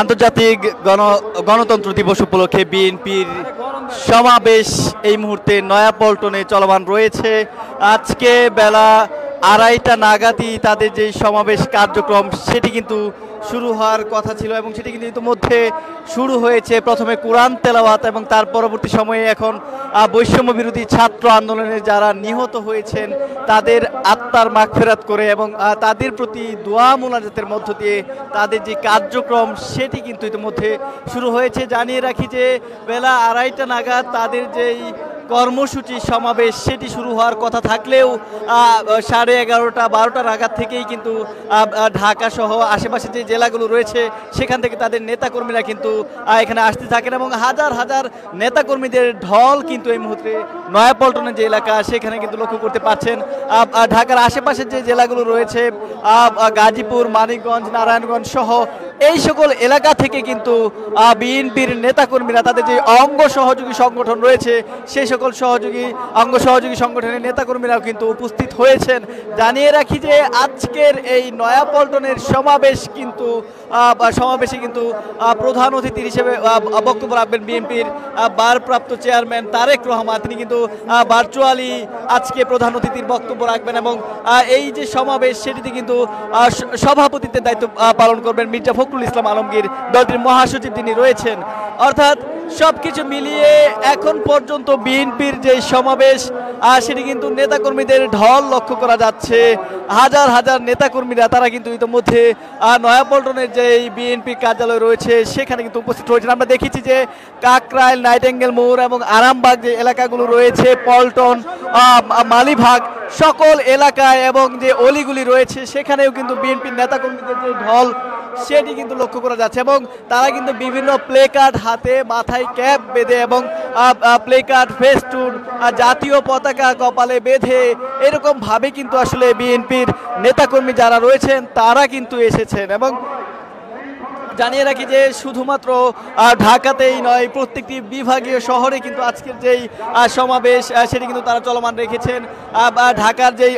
আন্তর্জাতিক গণতন্ত্র দিবস উপলক্ষে বিএনপির সমাবেশ এই মুহূর্তে নয়াপল্টনে চলমান রয়েছে। আজকে বেলা 2:30টা নাগাদই তাদের যে সমাবেশ কার্যক্রম সেটি কিন্তু শুরু হওয়ার কথা ছিল এবং সেটি কিন্তু ইতিমধ্যে শুরু হয়েছে। প্রথমে কোরআন তেলাওয়াত এবং তার পরবর্তী সময়ে এখন বৈষম্য বিরোধী ছাত্র আন্দোলনে যারা নিহত হয়েছেন তাদের আত্মার মাগফিরাত করে এবং তাদের প্রতি দোয়া মোনাজাতের মধ্য দিয়ে তাদের যে কার্যক্রম সেটি কিন্তু ইতিমধ্যে শুরু হয়েছে। জানিয়ে রাখি যে বেলা 2:30টা নাগাদ তাদের যেই কর্মসূচি সমাবেশ সেটি শুরু হওয়ার কথা থাকলেও 11:30 12টা নাগাদ থেকেই কিন্তু ঢাকা সহ আশেপাশে যে জেলাগুলো রয়েছে সেখান থেকে তাদের নেতাকর্মীরা কিন্তু এখানে আসতে থাকেন এবং হাজার হাজার নেতাকর্মীদের ঢল কিন্তু এই মুহূর্তে নয়াপল্টনের যে এলাকা সেখানে কিন্তু লক্ষ্য করতে পারছেন। ঢাকার আশেপাশের যে জেলাগুলো রয়েছে গাজীপুর, মানিকগঞ্জ, নারায়ণগঞ্জ সহ এই সকল এলাকা থেকে কিন্তু বিএনপির নেতাকর্মীরা তাদের যে অঙ্গ সহযোগী সংগঠন রয়েছে সেই সকল অঙ্গ সহযোগী সংগঠনের নেতাকর্মীরাও কিন্তু উপস্থিত হয়েছেন। জানিয়ে রাখি যে আজকের এই নয়াপল্টনের সমাবেশে কিন্তু প্রধান অতিথি হিসেবে বক্তব্য রাখবেন বিএনপির ভারপ্রাপ্ত চেয়ারম্যান তারেক রহমান। তিনি কিন্তু ভার্চুয়ালি আজকে প্রধান অতিথির বক্তব্য রাখবেন এবং এই যে সমাবেশ সেটিতে কিন্তু সভাপতিত্বের দায়িত্ব পালন করবেন মির্জা ফখরুল ইসলাম আলমগীর, দলটির মহাসচিব তিনি রয়েছেন। অর্থাৎ সবকিছু মিলিয়ে এখন পর্যন্ত বিএনপির যে সমাবেশ সেটি কিন্তু নেতাকর্মীদের ঢল লক্ষ্য করা যাচ্ছে। হাজার হাজার নেতাকর্মীরা তারা কিন্তু ইতিমধ্যে নয়াপল্টনের যে বিএনপি কার্যালয় রয়েছে সেখানে কিন্তু উপস্থিত হয়েছেন। আমরা দেখেছি যে কাকরাইল, নাইটেঙ্গেল মোড় এবং আরামবাগ যে এলাকাগুলো রয়েছে, পল্টন, মালিবাগ সকল এলাকায় এবং যে অলিগুলি রয়েছে সেখানেও কিন্তু বিএনপির নেতাকর্মীদের যে ঢল সেটি কিন্তু লক্ষ্য করা যাচ্ছে এবং তারা কিন্তু বিভিন্ন প্লে কার্ড হাতে, মাথায় ক্যাপ বেঁধে এবং প্লে কার্ড, ফেস্টুন, জাতীয় পতাকা কপালে বেঁধে এরকম ভাবে কিন্তু আসলে বিএনপির নেতাকর্মী যারা রয়েছেন তারা কিন্তু এসেছেন। এবং জানিয়ে রাখি যে শুধুমাত্র ঢাকাতেই নয়, প্রত্যেকটি বিভাগীয় শহরে কিন্তু আজকের যেই সমাবেশ সেটি কিন্তু তারা চলমান রেখেছেন। ঢাকার যেই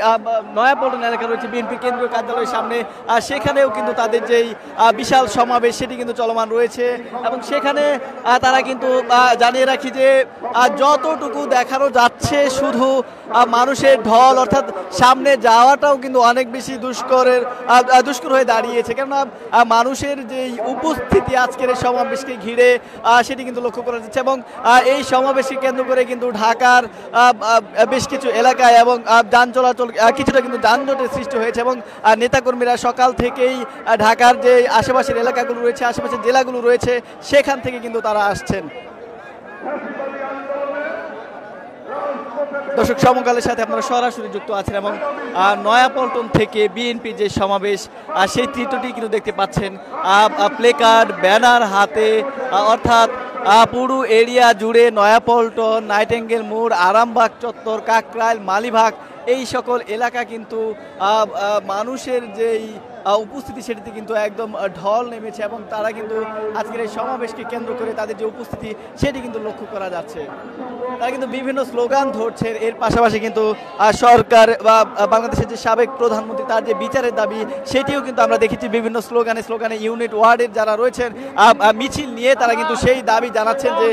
নয়াপল্টন এলাকা রয়েছে বিএনপি কেন্দ্রীয় কার্যালয়ের সামনে সেখানেও কিন্তু তাদের যেই বিশাল সমাবেশ সেটি কিন্তু চলমান রয়েছে এবং সেখানে তারা কিন্তু জানিয়ে রাখি যে যতটুকু দেখানো যাচ্ছে শুধু মানুষের ঢল, অর্থাৎ সামনে যাওয়াটাও কিন্তু অনেক বেশি দুষ্কর হয়ে দাঁড়িয়েছে। কেননা মানুষের যেই উপস্থিতি আজকের এই সমাবেশকে ঘিরে সেটি কিন্তু লক্ষ্য করা যাচ্ছে এবং এই সমাবেশকে কেন্দ্র করে কিন্তু ঢাকার বেশ কিছু এলাকায় এবং যান চলাচল কিছুটা কিন্তু যানজটের সৃষ্টি হয়েছে এবং নেতাকর্মীরা সকাল থেকেই ঢাকার যে আশেপাশের এলাকাগুলো রয়েছে, আশেপাশের জেলাগুলো রয়েছে সেখান থেকে কিন্তু তারা আসছেন। দর্শক, সমকালের সাথে আপনারা সরাসরি যুক্ত আছেন এবং নয়াপল্টন থেকে বিএনপি যে সমাবেশ সেই চিত্রটি কিন্তু দেখতে পাচ্ছেন। প্লে কার্ড, ব্যানার হাতে, অর্থাৎ পুরো এরিয়া জুড়ে নয়াপল্টন, নাইটেঙ্গেল মোড়, আরামবাগ চত্বর, কাকরাইল, মালিবাগ এই সকল এলাকা কিন্তু মানুষের যেই উপস্থিতি সেটিতে কিন্তু একদম ঢল নেমেছে এবং তারা কিন্তু আজকের এই সমাবেশকে কেন্দ্র করে তাদের যে উপস্থিতি সেটি কিন্তু লক্ষ্য করা যাচ্ছে। তারা কিন্তু বিভিন্ন স্লোগান ধরছে। এর পাশাপাশি কিন্তু সরকার বা বাংলাদেশের যে সাবেক প্রধানমন্ত্রী তার যে বিচারের দাবি সেটিও কিন্তু আমরা দেখেছি বিভিন্ন স্লোগানে ইউনিট ওয়ার্ডের যারা রয়েছেন মিছিল নিয়ে তারা কিন্তু সেই দাবি জানাচ্ছেন যে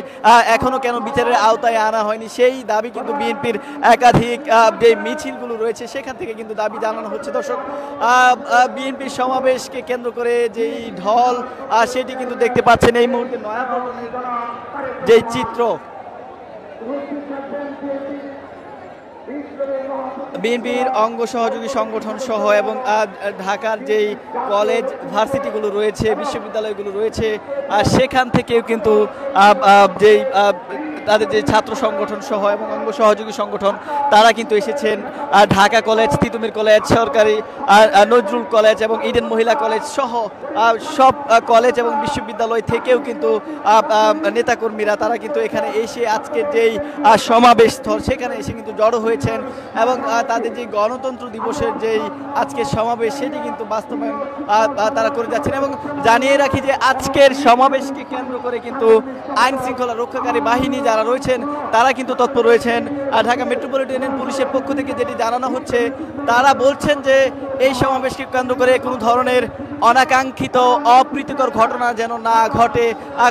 এখনো কেন বিচারের আওতায় আনা হয়নি। সেই দাবি কিন্তু বিএনপির একাধিক যে মিছিলগুলো রয়েছে সেখান থেকে কিন্তু দাবি জানানো হচ্ছে। দর্শক, বিএনপির সমাবেশকে কেন্দ্র করে যেই ঢল সেটি কিন্তু দেখতে পাচ্ছেন এই মুহূর্তে নয়াপল্টনের যেই চিত্র। বিএনপির অঙ্গ সহযোগী সংগঠন সহ এবং ঢাকার যেই কলেজ ভার্সিটিগুলো রয়েছে, বিশ্ববিদ্যালয়গুলো রয়েছে সেখান থেকেও কিন্তু যেই তাদের যে ছাত্র সংগঠন সহ এবং অঙ্গ সহযোগী সংগঠন তারা কিন্তু এসেছেন। ঢাকা কলেজ, তিতুমির কলেজ, সরকারি নজরুল কলেজ এবং ইডেন মহিলা কলেজ সহ সব কলেজ এবং বিশ্ববিদ্যালয় থেকেও কিন্তু নেতাকর্মীরা তারা কিন্তু এখানে এসে আজকের যেই সমাবেশ স্থল সেখানে এসে কিন্তু জড়ো হয়েছেন এবং তাদের যে গণতন্ত্র দিবসের যেই আজকের সমাবেশ সেটি কিন্তু বাস্তবায়ন তারা করে যাচ্ছেন। এবং জানিয়ে রাখি যে আজকের সমাবেশকে কেন্দ্র করে কিন্তু আইন শৃঙ্খলা রক্ষাকারী বাহিনী যারা যারা রয়েছেন তারা কিন্তু তৎপর রয়েছেন। ঢাকা মেট্রোপলিটন পুলিশের পক্ষ থেকে যেটি জানানো হচ্ছে, তারা বলছেন যে এই সমাবেশকে কেন্দ্র করে কোনো ধরনের অনাকাঙ্ক্ষিত অপ্রীতিকর ঘটনা যেন না ঘটে,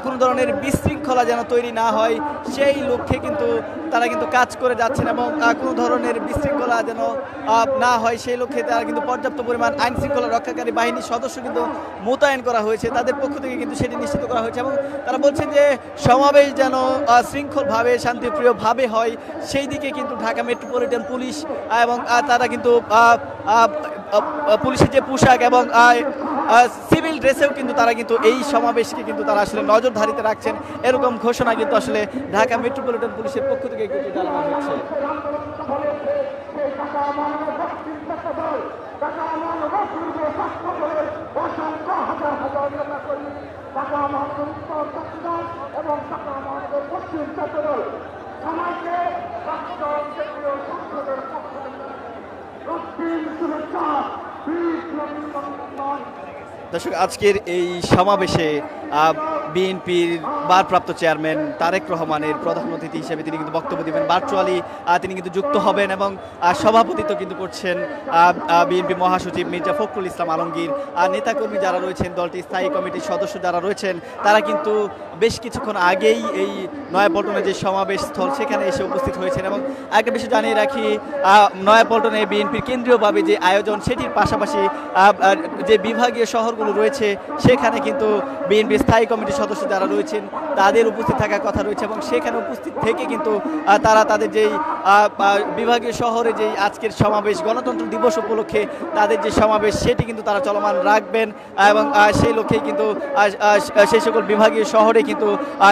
কোনো ধরনের বিশৃঙ্খলা যেন তৈরি না হয়, সেই লক্ষ্যে কিন্তু তারা কিন্তু কাজ করে যাচ্ছেন এবং কোনো ধরনের বিশৃঙ্খলা যেন না হয় সেই লক্ষ্যে তারা কিন্তু পর্যাপ্ত পরিমাণ আইন শৃঙ্খলা রক্ষাকারী বাহিনীর সদস্য কিন্তু মোতায়েন করা হয়েছে, তাদের পক্ষ থেকে কিন্তু সেটি নিশ্চিত করা হয়েছে। এবং তারা বলছেন যে সমাবেশ যেন শৃঙ্খলভাবে শান্তিপ্রিয়ভাবে হয় সেই দিকে কিন্তু ঢাকা মেট্রোপলিটন পুলিশ এবং তারা কিন্তু পুলিশের যে পোশাক এবং সিভিল ড্রেসেও কিন্তু তারা কিন্তু এই সমাবেশকে কিন্তু তারা আসলে নজরদারিতে রাখছেন, এরকম ঘোষণা কিন্তু আসলে ঢাকা মেট্রোপলিটন পুলিশের পক্ষ থেকে কিন্তু জানানো হচ্ছে। দর্শক, আজকের এই সমাবেশে বিএনপির ভারপ্রাপ্ত চেয়ারম্যান তারেক রহমানের প্রধান অতিথি হিসেবে তিনি কিন্তু বক্তব্য দেবেন, ভার্চুয়ালি তিনি কিন্তু যুক্ত হবেন এবং সভাপতিত্ব কিন্তু করছেন বিএনপি মহাসচিব মির্জা ফখরুল ইসলাম আলমগীর। নেতাকর্মী যারা রয়েছেন, দলটির স্থায়ী কমিটির সদস্য যারা রয়েছেন, তারা কিন্তু বেশ কিছুক্ষণ আগেই এই নয়াপল্টনে যে সমাবেশ স্থল সেখানে এসে উপস্থিত হয়েছেন। এবং একটা বিষয় জানিয়ে রাখি, নয়াপল্টনে বিএনপির কেন্দ্রীয়ভাবে যে আয়োজন সেটির পাশাপাশি যে বিভাগীয় শহরগুলো রয়েছে সেখানে কিন্তু বিএনপির স্থায়ী কমিটির সদস্য যারা রয়েছেন তাদের উপস্থিত থাকার কথা রয়েছে এবং সেখানে উপস্থিত থেকে কিন্তু তারা তাদের যেই বিভাগীয় শহরে যেই আজকের সমাবেশ গণতন্ত্র দিবস উপলক্ষে তাদের যে সমাবেশ সেটি কিন্তু তারা চলমান রাখবেন এবং সেই লক্ষ্যেই কিন্তু সেই সকল বিভাগীয় শহরে কিন্তু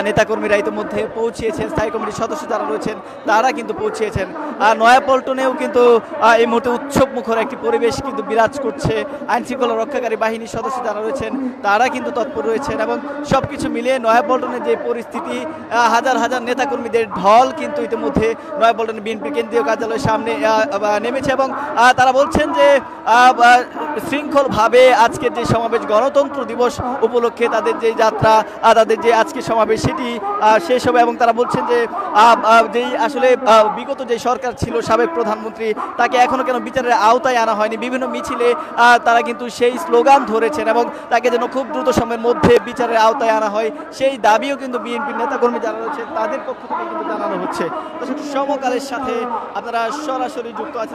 নেতাকর্মীরা ইতিমধ্যে পৌঁছিয়েছেন, স্থায়ী কমিটির সদস্য যারা রয়েছেন তারা কিন্তু পৌঁছিয়েছেন। নয়াপল্টনেও কিন্তু এই মুহূর্তে উৎসব মুখর একটি পরিবেশ কিন্তু বিরাজ করছে, আইন শৃঙ্খলা রক্ষাকারী বাহিনীর সদস্য যারা রয়েছেন তারা কিন্তু তৎপর রয়েছেন এবং সবকিছু মিলিয়ে নয়াপল্টনের যে পরিস্থিতি, হাজার হাজার নেতাকর্মীদের ঢল কিন্তু ইতিমধ্যে নয়াপল্টন বিএনপি কেন্দ্রীয় কার্যালয়ের সামনে নেমেছে এবং তারা বলছেন যে শৃঙ্খলভাবে আজকের যে সমাবেশ গণতন্ত্র দিবস উপলক্ষে তাদের যে যাত্রা, তাদের যে আজকের সমাবেশ সেটি শেষ হবে এবং তারা বলছেন যে যেই আসলে বিগত যে সরকার ছিল, সাবেক প্রধানমন্ত্রী, তাকে এখনো কেন বিচারের আওতায় আনা হয়নি, বিভিন্ন মিছিলে তারা কিন্তু সেই স্লোগান ধরেছেন এবং তাকে যেন খুব দ্রুত সময়ের মধ্যে বিচারের আওতায় আনা হয় সেই দাবিও কিন্তু বিএনপির নেতাকর্মী যারা রয়েছে তাদের পক্ষ থেকে কিন্তু জানানো হচ্ছে। সমকালের সাথে আপনারা সরাসরি যুক্ত আছেন।